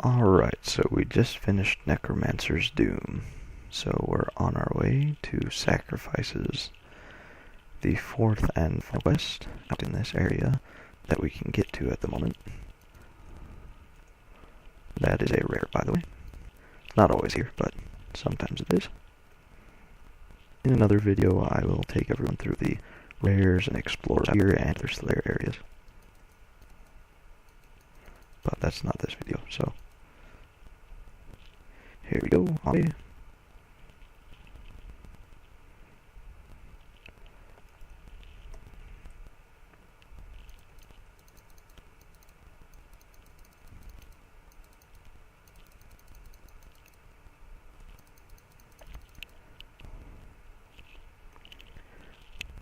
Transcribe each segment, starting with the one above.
Alright, so we just finished Necromancer's Doom. So we're on our way to Sacrifices, the fourth and final quest out in this area that we can get to at the moment. That is a rare, by the way. Not always here, but sometimes it is. In another video, I will take everyone through the rares and explore here and other Slayer areas. But that's not this video, so here we go.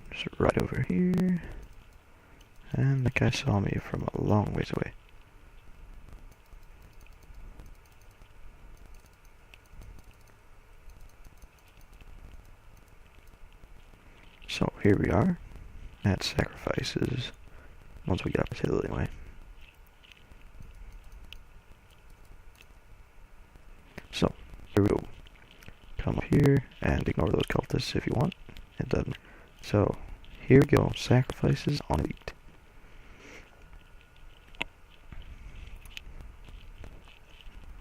Just right over here. And the guy saw me from a long ways away. So here we are at Sacrifices, once we get up this hill anyway. So, here we go. Come up here and ignore those cultists if you want. It doesn't. So, here we go. Sacrifices on Elite.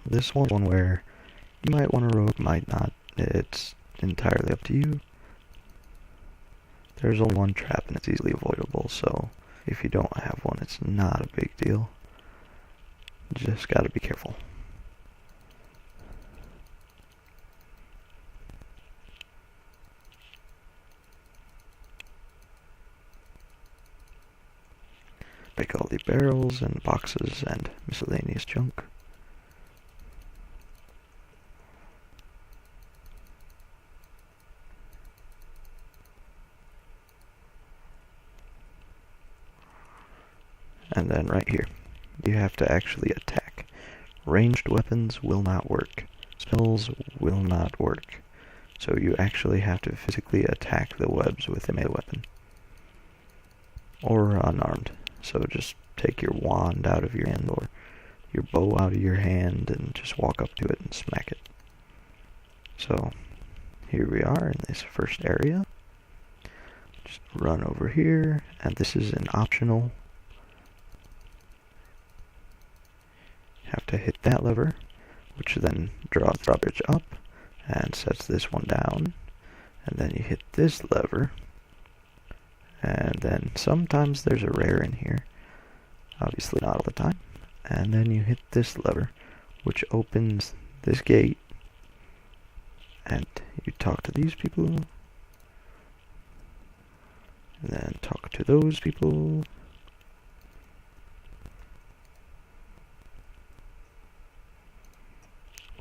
This one's one where you might want a rogue, might not. It's entirely up to you. There's only one trap and it's easily avoidable, so if you don't have one, it's not a big deal. Just gotta be careful. Take all the barrels and boxes and miscellaneous junk. And then right here, you have to actually attack. Ranged weapons will not work. Spells will not work. So you actually have to physically attack the webs with a melee weapon. Or unarmed. So just take your wand out of your hand or your bow out of your hand and just walk up to it and smack it. So here we are in this first area. Just run over here, and this is an optional. Have to hit that lever, which then draws the drawbridge up and sets this one down, and then you hit this lever, and then sometimes there's a rare in here, obviously not all the time, and then you hit this lever, which opens this gate, and you talk to these people, and then talk to those people.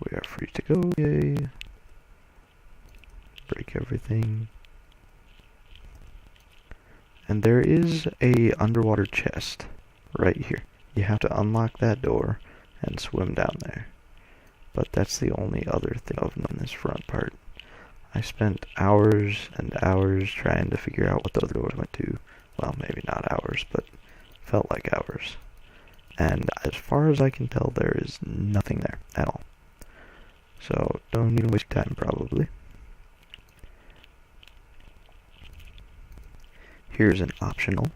We are free to go, yay. Break everything. And there is a underwater chest right here. You have to unlock that door and swim down there. But that's the only other thing of note in this front part. I spent hours and hours trying to figure out what the other doors went to. Well, maybe not hours, but felt like hours. And as far as I can tell, there is nothing there at all. So, don't even waste time, probably. Here's an optional.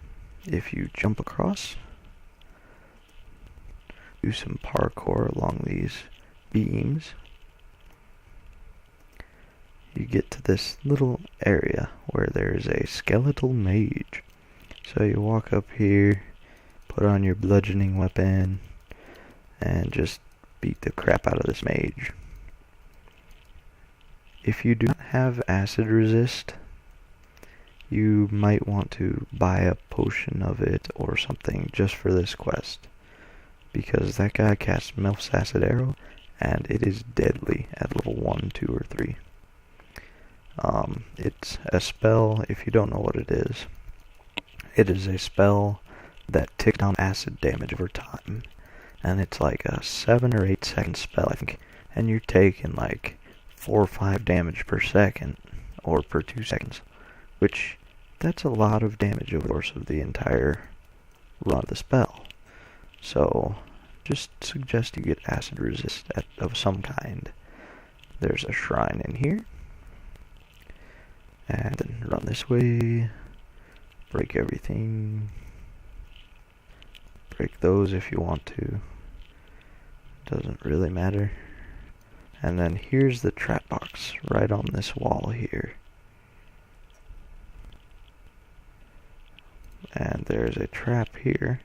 If you jump across, do some parkour along these beams, you get to this little area where there's a skeletal mage. So you walk up here, put on your bludgeoning weapon, and just beat the crap out of this mage. If you do not have acid resist, you might want to buy a potion of it or something just for this quest. Because that guy casts Melf's acid arrow, and it is deadly at level 1, 2, or 3. It's a spell, if you don't know what it is a spell that ticks down acid damage over time. And it's like a 7 or 8 second spell, I think. And you're taking like 4 or 5 damage per second, or per 2 seconds, which, that's a lot of damage over the course of the entire run of the spell. So, just suggest you get acid resist of some kind. There's a shrine in here. And then run this way. Break everything. Break those if you want to. Doesn't really matter. And then here's the trap box right on this wall here. And there's a trap here.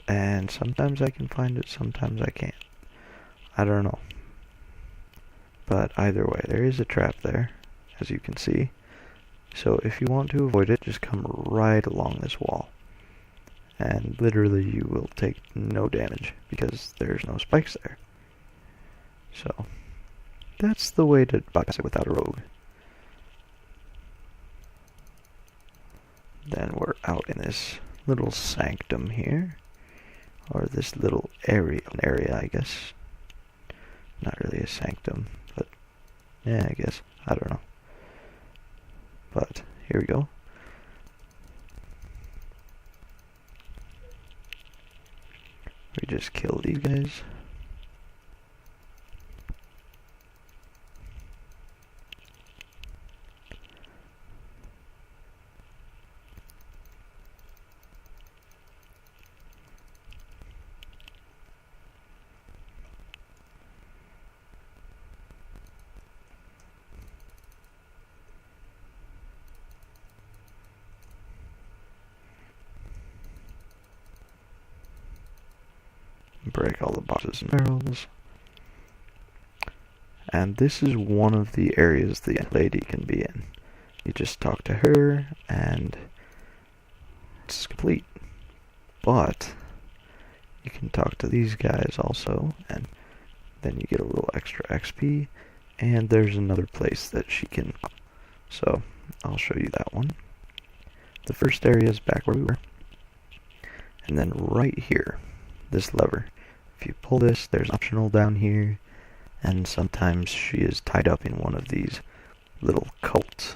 And sometimes I can find it, sometimes I can't. I don't know. But either way, there is a trap there, as you can see. So if you want to avoid it, just come right along this wall. And literally you will take no damage, because there's no spikes there. So, that's the way to bypass it without a rogue. Then we're out in this little sanctum here. Or this little area, I guess. Not really a sanctum, but yeah, I guess. I don't know. But here we go. We just kill these guys. Break all the boxes and barrels. And this is one of the areas the lady can be in. You just talk to her and it's complete. But you can talk to these guys also, and then you get a little extra XP, and there's another place that she can. So I'll show you that one. The first area is back where we were. And then right here, this lever. If you pull this, there's optional down here, and sometimes she is tied up in one of these little cult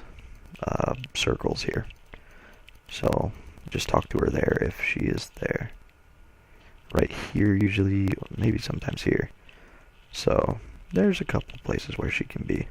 circles here. So just talk to her there if she is there. Right here usually, maybe sometimes here. So there's a couple places where she can be.